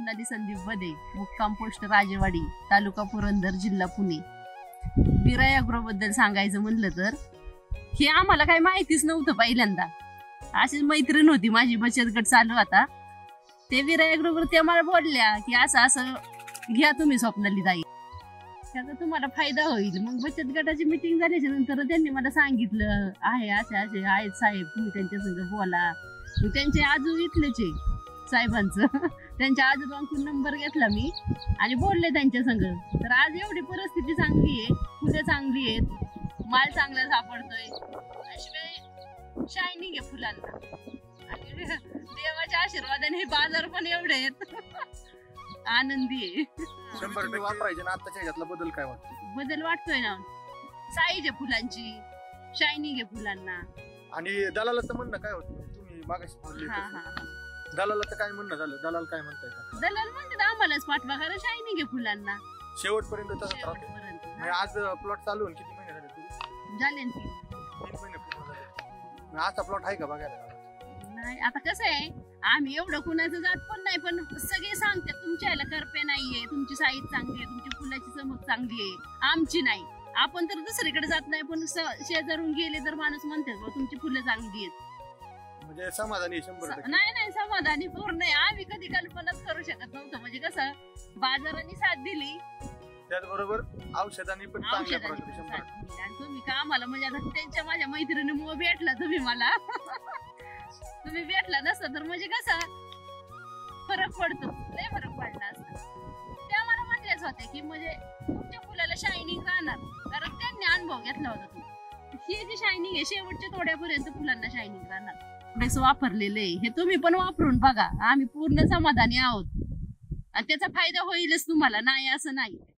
स्वप्नाली संदीप बदे, मुक्काम पोस्ट राजेवाडी, तालुका पुरंदर, जिल्हा पुणे. विराय ॲग्रो बद्दल सांगायचं म्हणलं तर हे आम्हाला काही माहितीच नव्हतं. पहिल्यांदा अशीच मैत्रीण होती माझी, बचत गट चालू आता. ते विराय ॲग्रो त्या मला बोलल्या की असं असं घ्या तुम्ही स्वप्नाली ताई, त्याचा तुम्हाला फायदा होईल. मग बचत गटाची मिटिंग झाल्याच्या नंतर त्यांनी मला सांगितलं आहे असे असे आहेत साहेब, तुम्ही त्यांच्या संग बोला. मग त्यांचे आजू इथलेच आहे साहेबांचं. त्यांच्या आजोबांकडून नंबर घेतला मी आणि बोलले त्यांच्या संग. तर आज एवढी परिस्थिती चांगली आहे, फुलं चांगली आहेत, माल चांगला सापडतोय, शिवाय शायनिंग आहे फुलांना. आणि देवाच्या आशीर्वादाने हे बाजार पण एवढे आहेत. आनंदी आहे. 100% वापरायचे ना. आताच्या ह्याच्यातला बदल काय वाटतो? बदल वाटतोय ना, साईज आहे फुलांची, शायनिंग आहे फुलांना. आणि दलालाचं म्हणणं काय होतं? तुम्ही मागाशी बोलले दलालाचं काय म्हणणं झालं? दलाल काय म्हणताय का? दलाल म्हणतात आम्हालाच पाठवा, कारण शायनिंग आहे फुलांना शेवटपर्यंत तसंच राहतो. शेवटपर्यंत. आज प्लॉट चालू होऊन किती महिने झाले तुझे? झाले ना 3 महिने पूर्ण झाले. असा प्लॉट आहे का बघायला? नाही. आता कसं आहे, आम्ही एवढं कुणाचं जात पण नाही, पण सगळे सांगतात तुमच्या ह्याला करपे नाहीये, तुमची साईज चांगली आहे, तुमची फुलाची चमक चांगली आहे, आमची नाही. आपण तर दुसरीकडे जात नाही, पण शेजारून गेले तर माणूस म्हणतात तुमची फुलं चांगली आहेत. म्हणजे समाधानी 100%? नाही समाधानी पूर्ण आहे. आम्ही कधी कल्पनाच करू शकत नव्हतं. म्हणजे कसं बाजाराने साथ दिली, त्याचबरोबर औषधांनी पण चांगल्या प्रकारे 100%. आणि तुम्ही का आम्हाला म्हणजे आता त्यांच्या माझ्या मैत्रिणीमुळे भेटला तुम्ही मला. तुम्ही भेटला नसता तर म्हणजे कसा फरक पडतो, लय फरक पडला असता. त्या मला म्हटल्याच होत्या की म्हणजे तुमच्या फुलाला शायनिंग राहणार, कारण त्यांनी अनुभव घेतला होता. ही जी शायनिंग आहे शेवटच्या तोड्यापर्यंत फुलांना शायनिंग राहणार. वापरलेले हे तुम्ही पण वापरून बघा. आम्ही पूर्ण समाधानी आहोत आणि त्याचा फायदा होईलच तुम्हाला, नाही असं नाही.